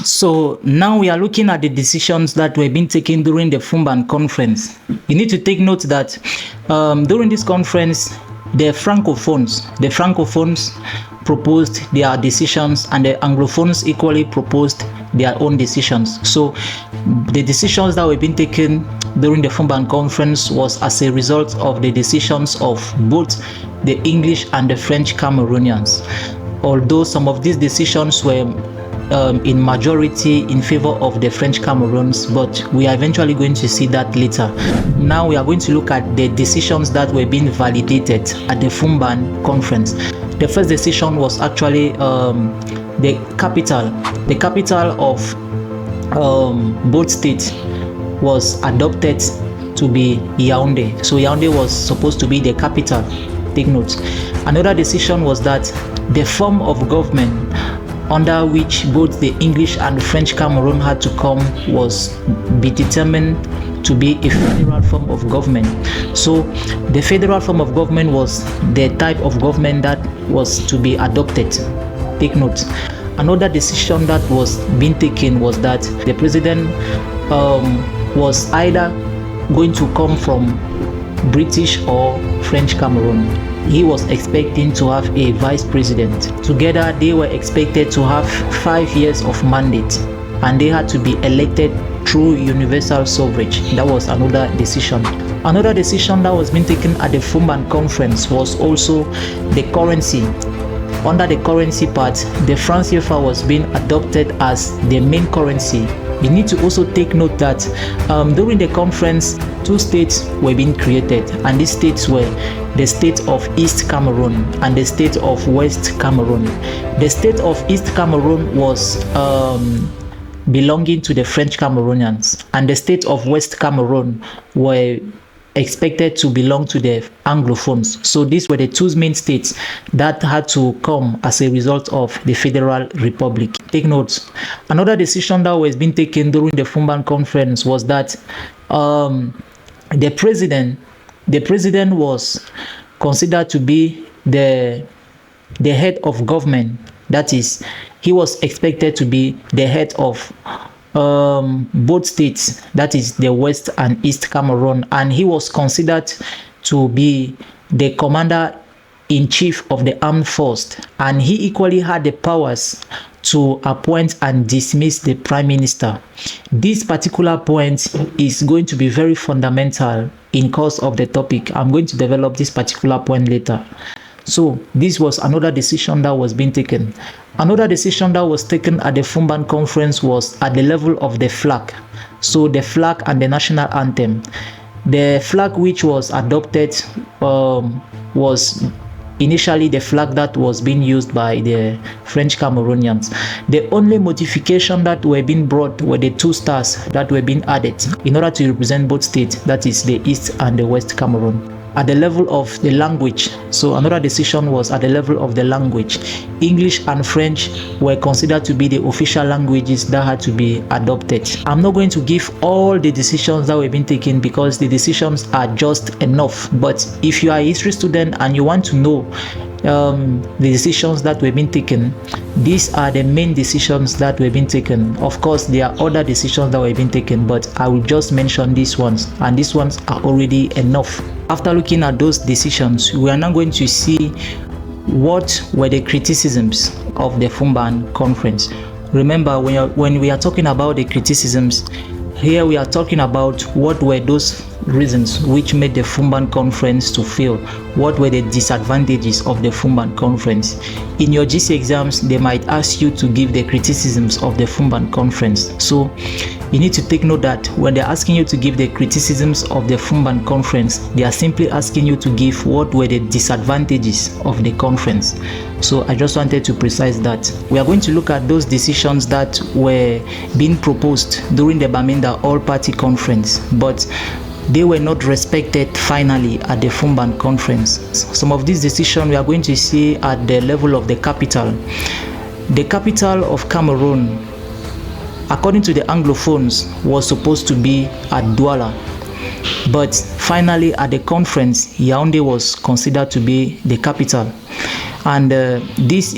So now we are looking at the decisions that were being taken during the Foumban Conference. You need to take note that during this conference, the Francophones proposed their decisions, and the Anglophones equally proposed their own decisions. So the decisions that were being taken during the Foumban Conference was as a result of the decisions of both the English and the French Cameroonians. Although some of these decisions were in majority in favor of the French Cameroons, but we are eventually going to see that later. Now we are going to look at the decisions that were being validated at the Foumban Conference. The first decision was actually the capital of both states was adopted to be Yaoundé. So Yaoundé was supposed to be the capital. Take note. Another decision was that the form of government under which both the English and French Cameroon had to come was be determined to be a federal form of government. So the federal form of government was the type of government that was to be adopted. Take note. Another decision that was being taken was that the president was either going to come from British or French Cameroon. He was expecting to have a vice president. Together they were expected to have 5 years of mandate, and they had to be elected through universal suffrage. That was another decision. Another decision that was being taken at the Foumban Conference was also the currency. Under the currency part, the franc CFA was being adopted as the main currency. You need to also take note that during the conference, 2 states were being created, and these states were the state of East Cameroon and the state of West Cameroon. The state of East Cameroon was belonging to the French Cameroonians, and the state of West Cameroon were expected to belong to the Anglophones. So these were the 2 main states that had to come as a result of the Federal Republic. Take notes. Another decision that was being taken during the Foumban Conference was that the president was considered to be the head of government. That is, he was expected to be the head of both states, that is the West and East Cameroon, and he was considered to be the commander-in-chief of the armed force, and he equally had the powers to appoint and dismiss the prime minister. This particular point is going to be very fundamental in course of the topic. I'm going to develop this particular point later. So this was another decision that was being taken. Another decision that was taken at the Foumban Conference was at the level of the flag. So the flag and the national anthem. The flag which was adopted was initially the flag that was being used by the French Cameroonians. The only modification that were being brought were the 2 stars that were being added in order to represent both states, that is the East and the West Cameroon. At the level of the language, so another decision was at the level of the language. English and French were considered to be the official languages that had to be adopted. I'm not going to give all the decisions that were being taken because the decisions are just enough. But if you are a history student and you want to know the decisions that were being taken, these are the main decisions that were being taken. Of course, there are other decisions that were being taken, but I will just mention these ones, and these ones are already enough. After looking at those decisions, we are now going to see what were the criticisms of the Foumban Conference. Remember, when we are talking about the criticisms, here we are talking about what were those reasons which made the Foumban Conference to fail. What were the disadvantages of the Foumban Conference? In your GC exams, they might ask you to give the criticisms of the Foumban Conference. So you need to take note that when they're asking you to give the criticisms of the Foumban Conference, they are simply asking you to give what were the disadvantages of the conference. So I just wanted to precise that. We are going to look at those decisions that were being proposed during the Bamenda All-Party Conference, but they were not respected finally at the Foumban Conference. Some of these decisions we are going to see at the level of the capital. The capital of Cameroon, according to the Anglophones, was supposed to be at Douala. But finally at the conference, Yaoundé was considered to be the capital. And this is